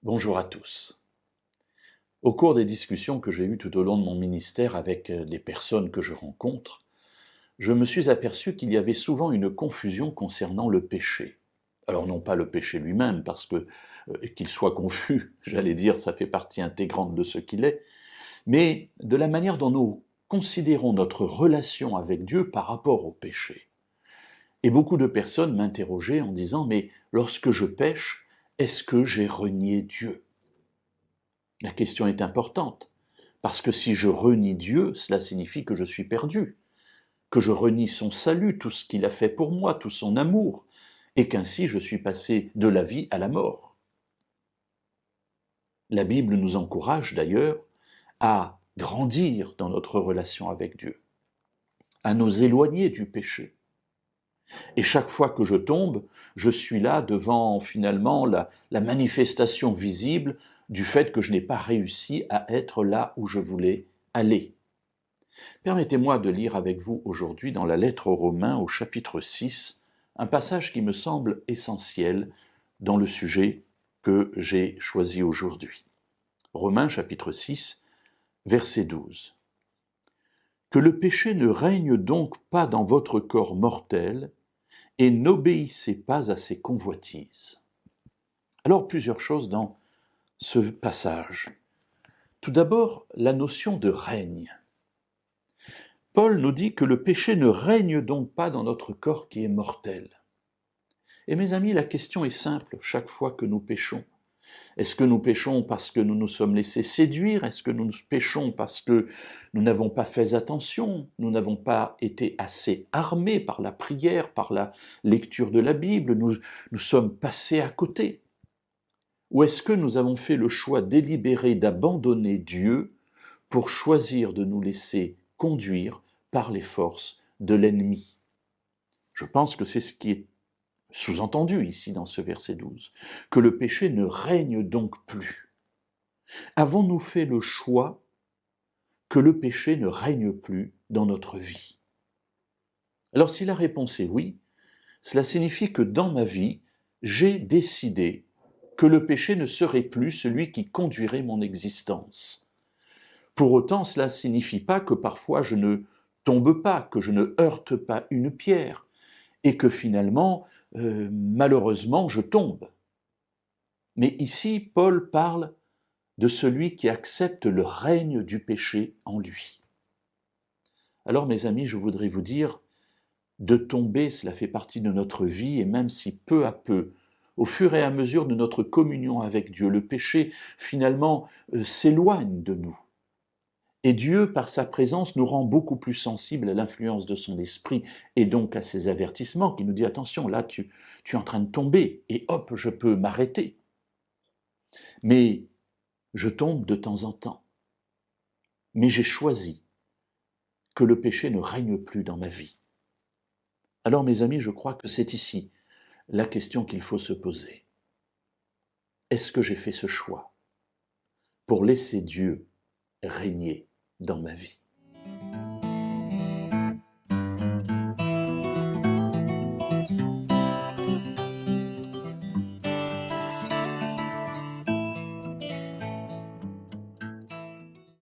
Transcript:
Bonjour à tous. Au cours des discussions que j'ai eues tout au long de mon ministère avec les personnes que je rencontre, je me suis aperçu qu'il y avait souvent une confusion concernant le péché. Alors non pas le péché lui-même, parce que qu'il soit confus, j'allais dire, ça fait partie intégrante de ce qu'il est, mais de la manière dont nous considérons notre relation avec Dieu par rapport au péché. Et beaucoup de personnes m'interrogeaient en disant « Mais lorsque je pêche, est-ce que j'ai renié Dieu ?» La question est importante, parce que si je renie Dieu, cela signifie que je suis perdu, que je renie son salut, tout ce qu'il a fait pour moi, tout son amour, et qu'ainsi je suis passé de la vie à la mort. La Bible nous encourage d'ailleurs à grandir dans notre relation avec Dieu, à nous éloigner du péché. Et chaque fois que je tombe, je suis là devant finalement la manifestation visible du fait que je n'ai pas réussi à être là où je voulais aller. Permettez-moi de lire avec vous aujourd'hui dans la lettre aux Romains au chapitre 6, un passage qui me semble essentiel dans le sujet que j'ai choisi aujourd'hui. Romains chapitre 6, verset 12. « Que le péché ne règne donc pas dans votre corps mortel, et n'obéissez pas à ses convoitises. » Alors, plusieurs choses dans ce passage. Tout d'abord, la notion de règne. Paul nous dit que le péché ne règne donc pas dans notre corps qui est mortel. Et mes amis, la question est simple chaque fois que nous péchons. Est-ce que nous péchons parce que nous nous sommes laissés séduire? Est-ce que nous péchons parce que nous n'avons pas fait attention? Nous n'avons pas été assez armés par la prière, par la lecture de la Bible? Nous sommes passés à côté? Ou est-ce que nous avons fait le choix délibéré d'abandonner Dieu pour choisir de nous laisser conduire par les forces de l'ennemi? Je pense que c'est ce qui est sous-entendu ici dans ce verset 12, que le péché ne règne donc plus. Avons-nous fait le choix que le péché ne règne plus dans notre vie? Alors si la réponse est oui, cela signifie que dans ma vie, j'ai décidé que le péché ne serait plus celui qui conduirait mon existence. Pour autant, cela ne signifie pas que parfois je ne tombe pas, que je ne heurte pas une pierre, et que finalement, malheureusement, je tombe. Mais ici, Paul parle de celui qui accepte le règne du péché en lui. Alors, mes amis, je voudrais vous dire, de tomber, cela fait partie de notre vie, et même si peu à peu, au fur et à mesure de notre communion avec Dieu, le péché, finalement, s'éloigne de nous. Et Dieu, par sa présence, nous rend beaucoup plus sensibles à l'influence de son esprit et donc à ses avertissements qui nous dit « Attention, là, tu es en train de tomber et hop, je peux m'arrêter. » Mais je tombe de temps en temps. Mais j'ai choisi que le péché ne règne plus dans ma vie. Alors, mes amis, je crois que c'est ici la question qu'il faut se poser. Est-ce que j'ai fait ce choix pour laisser Dieu régner dans ma vie?